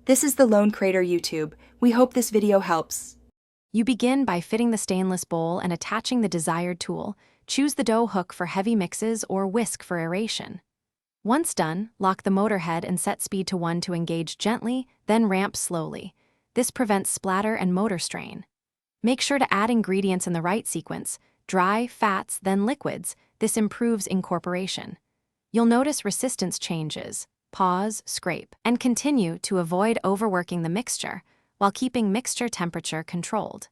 This is the Lone Crater YouTube. We hope this video helps. You begin by fitting the stainless bowl and attaching the desired tool. Choose the dough hook for heavy mixes or whisk for aeration. Once done, lock the motor head and set speed to 1 to engage gently, then ramp slowly. This prevents splatter and motor strain. Make sure to add ingredients in the right sequence: dry, fats, then liquids. This improves incorporation. You'll notice resistance changes. Pause, scrape, and continue to avoid overworking the mixture while keeping mixture temperature controlled.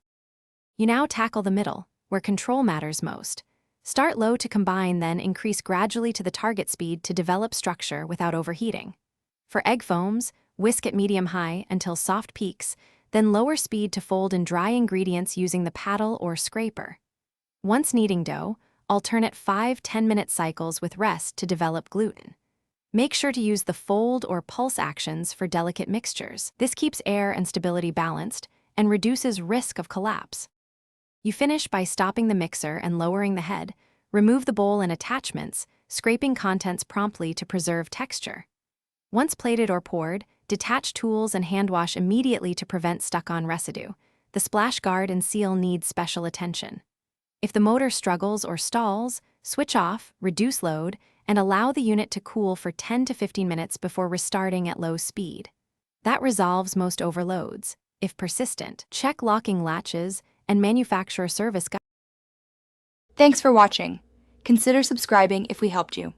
You now tackle the middle, where control matters most. Start low to combine, then increase gradually to the target speed to develop structure without overheating. For egg foams, whisk at medium-high until soft peaks, then lower speed to fold in dry ingredients using the paddle or scraper. Once kneading dough, alternate 5-10-minute cycles with rest to develop gluten. Make sure to use the fold or pulse actions for delicate mixtures. This keeps air and stability balanced and reduces risk of collapse. You finish by stopping the mixer and lowering the head. Remove the bowl and attachments, scraping contents promptly to preserve texture. Once plated or poured, detach tools and hand wash immediately to prevent stuck-on residue. The splash guard and seal need special attention. If the motor struggles or stalls, switch off, reduce load, and allow the unit to cool for 10 to 15 minutes before restarting at low speed. That resolves most overloads. If persistent, check locking latches and manufacturer service guide. Thanks for watching. Consider subscribing if we helped you.